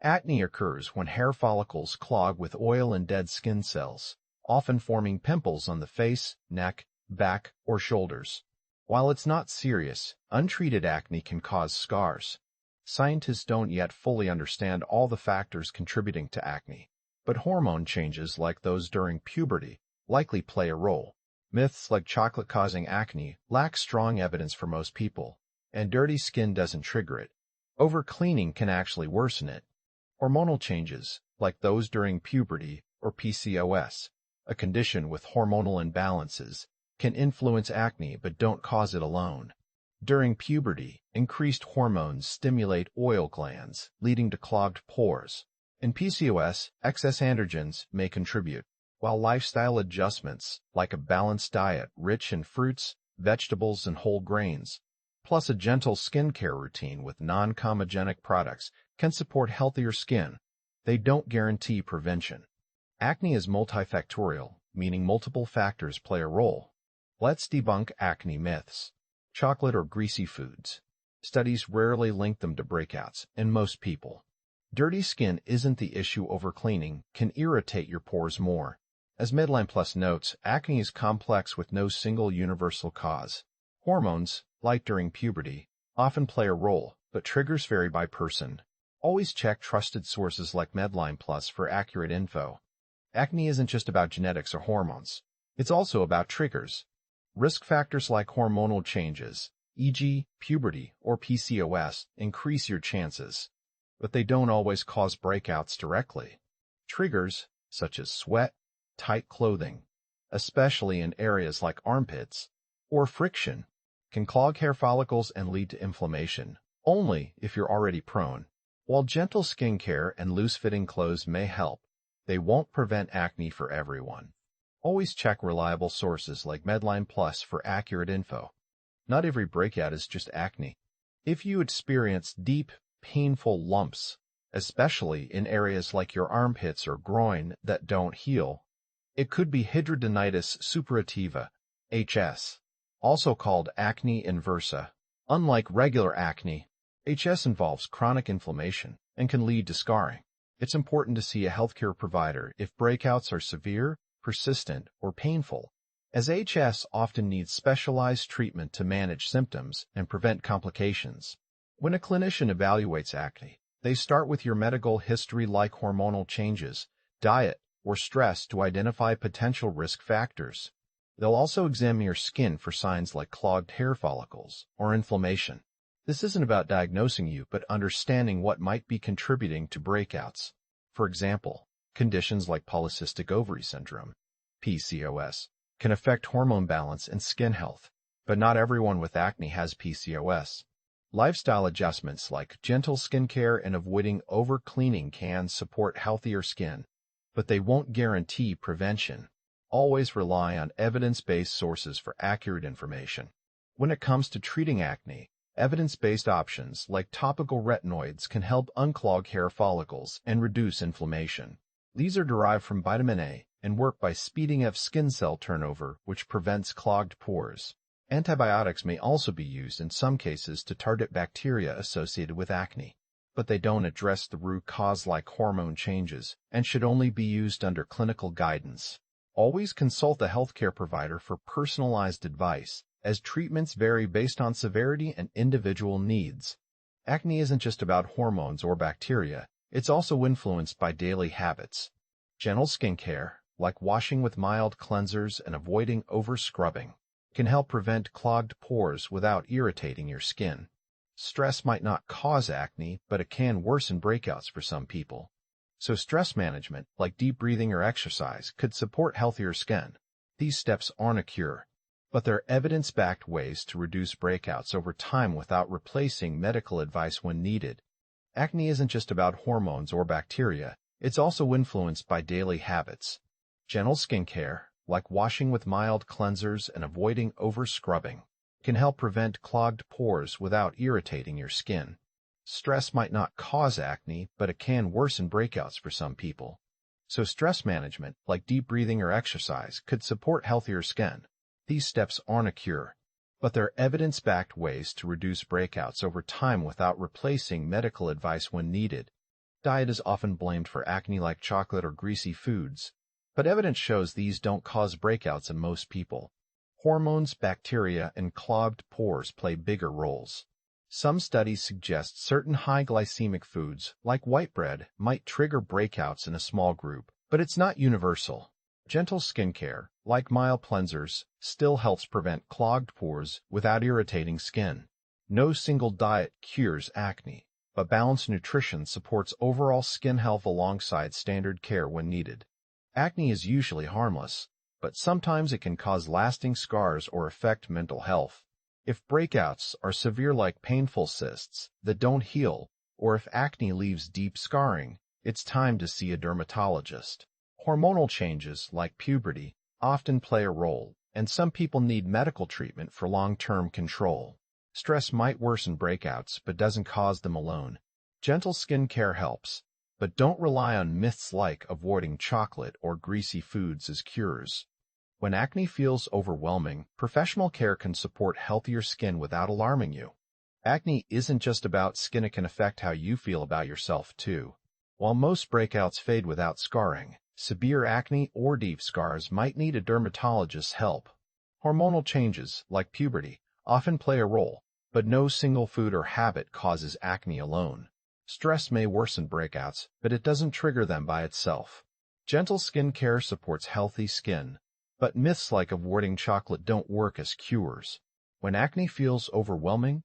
Acne occurs when hair follicles clog with oil and dead skin cells, often forming pimples on the face, neck, back, or shoulders. While it's not serious, untreated acne can cause scars. Scientists don't yet fully understand all the factors contributing to acne, but hormone changes like those during puberty likely play a role. Myths like chocolate causing acne lack strong evidence for most people, and dirty skin doesn't trigger it. Overcleaning can actually worsen it. Hormonal changes, like those during puberty or PCOS, a condition with hormonal imbalances, can influence acne but don't cause it alone. During puberty, increased hormones stimulate oil glands, leading to clogged pores. In PCOS, excess androgens may contribute, while lifestyle adjustments, like a balanced diet rich in fruits, vegetables, and whole grains, plus a gentle skincare routine with non-comedogenic products, can support healthier skin. They don't guarantee prevention. Acne is multifactorial, meaning multiple factors play a role. Let's debunk acne myths. Chocolate or greasy foods. Studies rarely link them to breakouts in most people. Dirty skin isn't the issue. Overcleaning can irritate your pores more. As MedlinePlus notes, acne is complex with no single universal cause. Hormones, like during puberty, often play a role, but triggers vary by person. Always check trusted sources like MedlinePlus for accurate info. Acne isn't just about genetics or hormones. It's also about triggers. Risk factors like hormonal changes, e.g., puberty or PCOS, increase your chances, but they don't always cause breakouts directly. Triggers, such as sweat, tight clothing, especially in areas like armpits, or friction, can clog hair follicles and lead to inflammation, only if you're already prone. While gentle skincare and loose-fitting clothes may help, they won't prevent acne for everyone. Always check reliable sources like MedlinePlus for accurate info. Not every breakout is just acne. If you experience deep, painful lumps, especially in areas like your armpits or groin that don't heal, it could be hidradenitis suppurativa, HS, also called acne inversa. Unlike regular acne, HS involves chronic inflammation and can lead to scarring. It's important to see a healthcare provider if breakouts are severe, persistent, or painful, as HS often needs specialized treatment to manage symptoms and prevent complications. When a clinician evaluates acne, they start with your medical history like hormonal changes, diet, or stress to identify potential risk factors. They'll also examine your skin for signs like clogged hair follicles or inflammation. This isn't about diagnosing you, but understanding what might be contributing to breakouts. For example, conditions like polycystic ovary syndrome, PCOS, can affect hormone balance and skin health, but not everyone with acne has PCOS. Lifestyle adjustments like gentle skincare and avoiding overcleaning can support healthier skin, but they won't guarantee prevention. Always rely on evidence-based sources for accurate information. When it comes to treating acne, evidence-based options like topical retinoids can help unclog hair follicles and reduce inflammation. These are derived from vitamin A and work by speeding up skin cell turnover, which prevents clogged pores. Antibiotics may also be used in some cases to target bacteria associated with acne, but they don't address the root cause like hormone changes and should only be used under clinical guidance. Always consult a healthcare provider for personalized advice, as treatments vary based on severity and individual needs. Acne isn't just about hormones or bacteria, it's also influenced by daily habits. Gentle skincare, like washing with mild cleansers and avoiding over-scrubbing, can help prevent clogged pores without irritating your skin. Stress might not cause acne, but it can worsen breakouts for some people. So stress management, like deep breathing or exercise, could support healthier skin. These steps aren't a cure, but they're evidence-backed ways to reduce breakouts over time without replacing medical advice when needed. Acne isn't just about hormones or bacteria, it's also influenced by daily habits. Gentle skincare, like washing with mild cleansers and avoiding over-scrubbing, can help prevent clogged pores without irritating your skin. Stress might not cause acne, but it can worsen breakouts for some people. So stress management, like deep breathing or exercise, could support healthier skin. These steps aren't a cure, but they're evidence-backed ways to reduce breakouts over time without replacing medical advice when needed. Diet is often blamed for acne like chocolate or greasy foods, but evidence shows these don't cause breakouts in most people. Hormones, bacteria, and clogged pores play bigger roles. Some studies suggest certain high glycemic foods, like white bread, might trigger breakouts in a small group, but it's not universal. Gentle skincare, like mild cleansers, still helps prevent clogged pores without irritating skin. No single diet cures acne, but balanced nutrition supports overall skin health alongside standard care when needed. Acne is usually harmless, but sometimes it can cause lasting scars or affect mental health. If breakouts are severe like painful cysts that don't heal, or if acne leaves deep scarring, it's time to see a dermatologist. Hormonal changes, like puberty, often play a role, and some people need medical treatment for long-term control. Stress might worsen breakouts but doesn't cause them alone. Gentle skin care helps, but don't rely on myths like avoiding chocolate or greasy foods as cures. When acne feels overwhelming, professional care can support healthier skin without alarming you. Acne isn't just about skin, it can affect how you feel about yourself too. While most breakouts fade without scarring, severe acne or deep scars might need a dermatologist's help. Hormonal changes, like puberty, often play a role, but no single food or habit causes acne alone. Stress may worsen breakouts, but it doesn't trigger them by itself. Gentle skin care supports healthy skin, but myths like avoiding chocolate don't work as cures. When acne feels overwhelming,